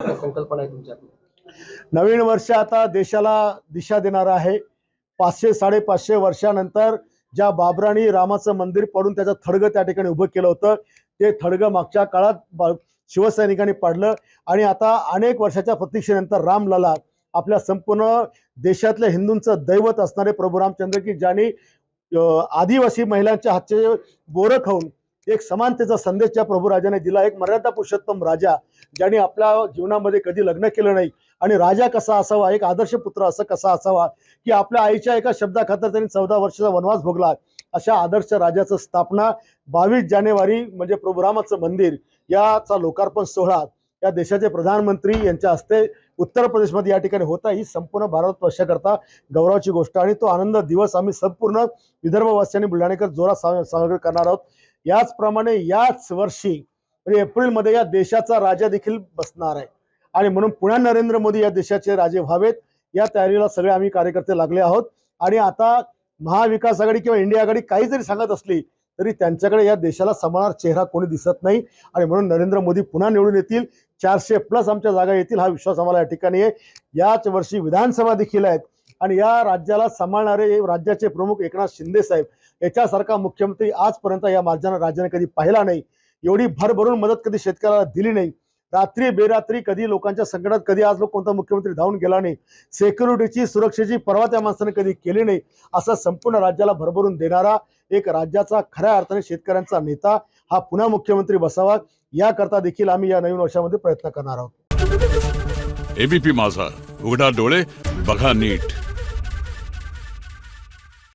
संकल्पना आहे तुमच्या? नवीन वर्ष आता देशाला दिशा देणार आहे। 500-550 वर्षानंतर ज्या बाबरांनी रामाचं मंदिर पाडून त्याचं थडगं त्या ठिकाणी उभं केलं होतं, ते थडगं मागच्या काळात शिवसैनिकांनी पाडलं आणि आता अनेक वर्षाच्या प्रतीक्षेनंतर रामलला आपल्या संपूर्ण देशातल्या हिंदूंचं दैवत असणारे प्रभू रामचंद्र की ज्यांनी आदिवासी महिलांच्या हातचे बोरं खाऊन एक समानतेचा संदेश त्या प्रभू राजाने दिला। एक मर्यादा पुरुषोत्तम राजा ज्यांनी आपल्या जीवनामध्ये कधी लग्न केलं नाही आणि राजा कसा असावा, एक आदर्श पुत्र असं कसा असावा की आपल्या आईच्या एका शब्दाखातर त्यांनी 14 वर्षाचा वनवास भोगला, अशा आदर्श राजाचं स्थापना 22 जानेवारी म्हणजे प्रभू रामाचं मंदिर याचा लोकार्पण सोहळा या देशाचे प्रधानमंत्री यांच्या हस्ते उत्तर प्रदेशमध्ये या ठिकाणी होता। ही संपूर्ण भारतवर्षाकरता गौरवाची गोष्ट आणि तो आनंद दिवस आम्ही संपूर्ण विदर्भवासियांनी बुलढाणेकर जोरात साजरा करणार आहोत। याचप्रमाणे याच वर्षी म्हणजे एप्रिलमध्ये या देशाचा राजा देखील बसणार आहे आणि म्हणून पुन्हा नरेंद्र मोदी या देशाचे राजे व्हावेत या तयारीला सगळे आम्ही कार्यकर्ते लागले आहोत। आणि आता महाविकास आघाडी किंवा इंडिया आघाडी काही जरी सांगत असली तरी त्यांच्याकडे या देशाला सांभाळणार चेहरा कोणी दिसत नाही आणि म्हणून नरेंद्र मोदी पुन्हा निवडून येतील। 400+ आमच्या जागा येतील हा विश्वास आम्हाला या ठिकाणी आहे। याच वर्षी विधानसभा देखील आहेत आणि या राज्याला सांभाळणारे राज्याचे प्रमुख एकनाथ शिंदे साहेब याच्यासारखा मुख्यमंत्री आजपर्यंत या राज्याने कधी पाहिला नाही। एवढी भरभरून मदत कधी शेतकऱ्याला दिली नाही। रात्री बेरात्री कधी लोकांच्या संकटात कधी आज लोक कोणता मुख्यमंत्री धावून गेला नाही। सिक्युरिटीची सुरक्षेची पर्वा त्या माणसाने कधी केली नाही। असा संपूर्ण राज्याला भरभरून देणारा एक राज्याचा खऱ्या अर्थाने शेतकऱ्यांचा नेता हा पुन्हा मुख्यमंत्री बसावा याकरता देखील आम्ही या नवीन वर्षामध्ये प्रयत्न करणार आहोत। एबीपी माझा, उघडा डोळे बघा नीट।